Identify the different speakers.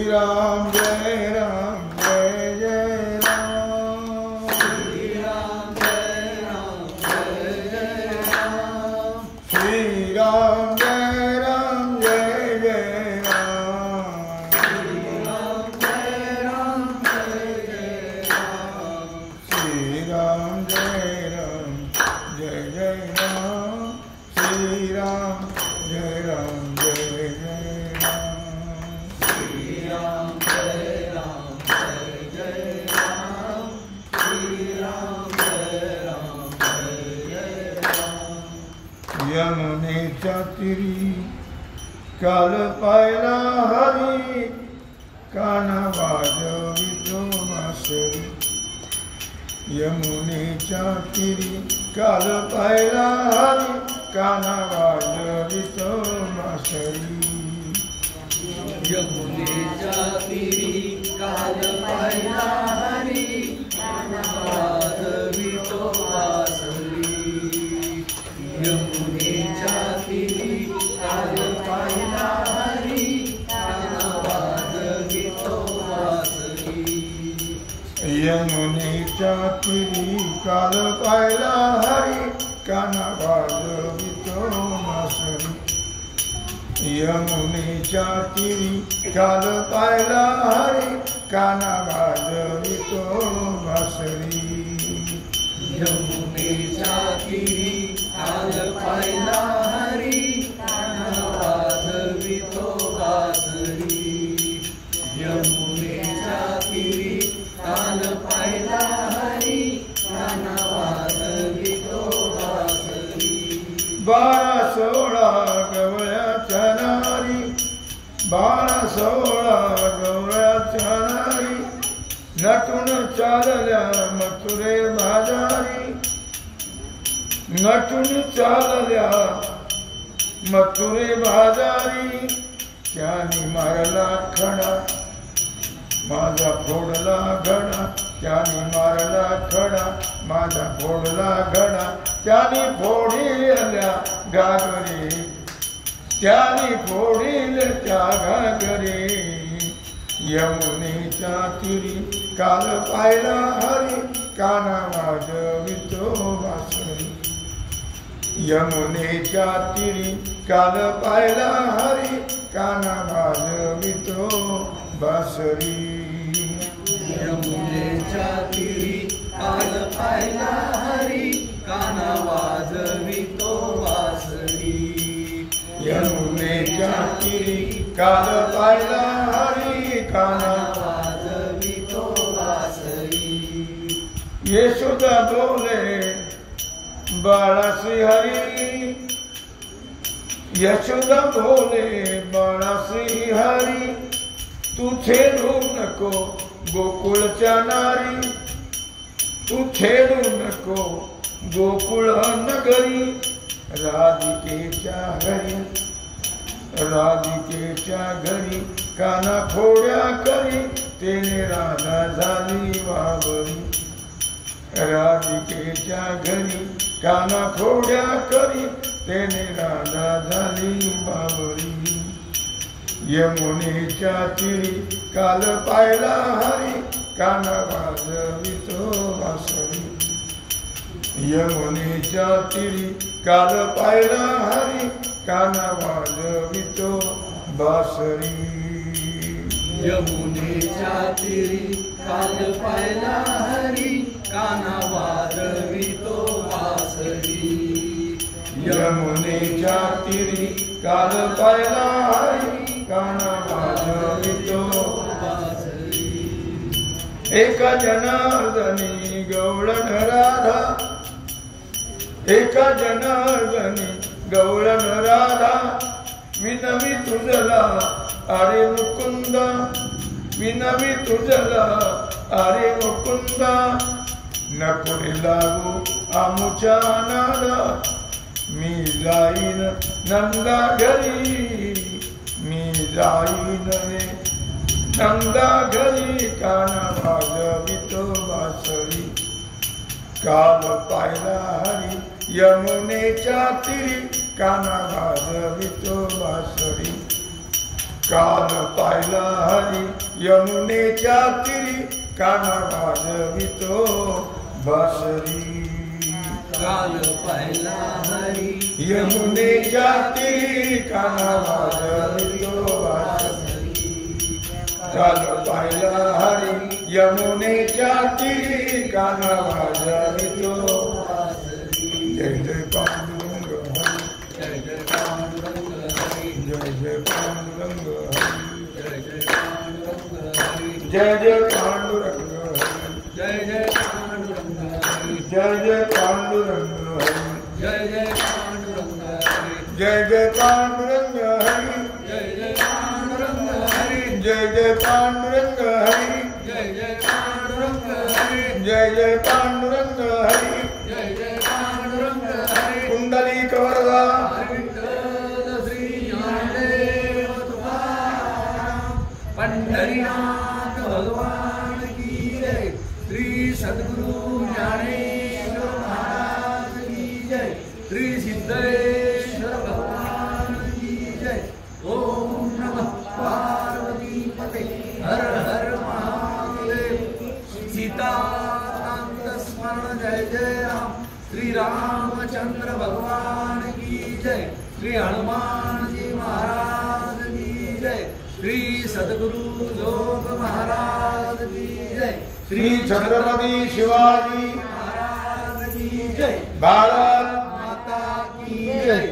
Speaker 1: राम जय जय राम।
Speaker 2: श्री राम जय राम।
Speaker 1: श्री राम जय जय राम।
Speaker 2: श्री राम जय राम।
Speaker 1: श्री राम जय जय राम। श्री राम जय जय राम।
Speaker 2: श्री राम जय राम जय राम। श्री राम जय राम।
Speaker 1: यमुनेच्या तीरी काल पाहिला हरी काना वाजवितो वासरी। यमुनेच्या तीरी काल पाहिला हरी काना वाजवितो वासरी।
Speaker 2: यमुनेच्या तीरी काल पाहिला हरी काना वाजवितो वासरी। यमुनेच्या तीरी काल पाहिला हरी काना वाजवितो वासरी।
Speaker 1: यमुनेच्या तीरी काल पाहिला हरी काना वाजवितो वासरी। यमुनेच्या तीरी काल पाहिला हरी काना वाजवितो वासरी।
Speaker 2: यमुनेच्या तीरी काल पाहिला हरी काना वाजवितो वासरी। यमुनेच्या तीरी काल पाहिला हरी काना वाजवितो वासरी।
Speaker 1: 12-16 गवळ्याच्या नारी 12-16 गवळ्याच्या नारी नटून चालल्या मथुरे बाजारी। नटून चालल्या मथुरे बाजारी। त्याने मारला खडा माझा फोडला घडा। त्याने मारला खडा माझा फोडला घडा। त्याने फोडिल्या घागरे त्याने फोडिल त्या घागरे। यमुनेच्या तीरी काल पाहिला हरी काना वाजवितो वासरी। यमुनेच्या तीरी काल पाहिला हरी काना वाजवितो वासरी।
Speaker 2: यमुनेच्या तीरी काल पाहिला हरी काना वाजवितो वासरी।
Speaker 1: यमुनेच्या तीरी काल पाहिला हरी काना
Speaker 2: वाजवितो वासरी।
Speaker 1: यशोदा बोले बाळासी हरी। यशोदा बोले बाळासी हरी तू छेडू नको गोकुळच्या नारी। तू छेडू नको गोकुळ नगरी। राधिकेच्या घरी राधिकेच्या घरी काना फोड्या करी तेने राधा झाली बाबरी। राधिकेच्या घरी काना फोड्या करी तेने राधा झाली बाबरी। यमुनेच्या तीरी काल पाहिला हरी काना वाजवितो वासरी। यमुनेच्या तीरी काल पाहिला हरी काना वाजवितो वासरी।
Speaker 2: यमुनेच्या तीरी काल पाहिला हरी काना वाजवितो वासरी।
Speaker 1: यमुनेच्या तीरी काल पाहिला हरी काना वाजवितो
Speaker 2: वासरी।
Speaker 1: एका जनार्दनी गवळण राधा। एका जनार्दनी गवळण राधा विनवी तुझला अरे मुकुंदा। विनवी तुझला अरे मुकुंदा नको लागू आमुच्या नादा। मी जाईन नंदा घरी मी जाईन रे नंदा घरी काना वाजवितो वासरी। काल पाहिला हरी यमुनेच्या तीरी काना वाजवितो वासरी। काल पाहिला हरी यमुनेच्या तीरी काना वाजवितो बासरी
Speaker 2: काल पाहिला हरी
Speaker 1: यमुनेच्या तीरी काना वाजवितो बासरी काल पाहिला हरी यमुनेच्या तीरी काना वाजवितो बासरी जय जय पांडुरंग हरी
Speaker 2: जय जय पांडुरंग हरी
Speaker 1: जय जय पांडुरंग हरी
Speaker 2: जय जय पांडुरंग हरी
Speaker 1: जय जय पांडुरंग हरी
Speaker 2: जय जय पांडुरंग हरी
Speaker 1: जय जय पांडुरंग हरी
Speaker 2: जय जय पांडुरंग हरी
Speaker 1: जय जय पांडुरंग हरी
Speaker 2: जय जय पांडुरंग हरी
Speaker 1: जय जय पांडुरंग हरी
Speaker 2: जय जय पांडुरंग हरी
Speaker 1: जय जय पांडुरंग हरी
Speaker 2: जय जय पांडुरंग हरी
Speaker 1: कुंडलिक वरदा
Speaker 2: विठ्ठल श्री ज्ञानदेव तुकाराम पंढरीनाथ भगवान की जय श्री सद्गुरु ज्ञानेश्वर महाराज की जय श्री सिद्धेश्वर भगवान की जय ओम नमः पार्वती पते हर हर महादेव सीताकांत स्मरण जय जय राम श्री रामचंद्र भगवान की जय श्री हनुमान जी महाराज की जय श्री सद्गुरु योग महाराज की जय
Speaker 1: श्री छत्रपती शिवाजी
Speaker 2: महाराज की जय
Speaker 1: भारत
Speaker 2: माता की जय।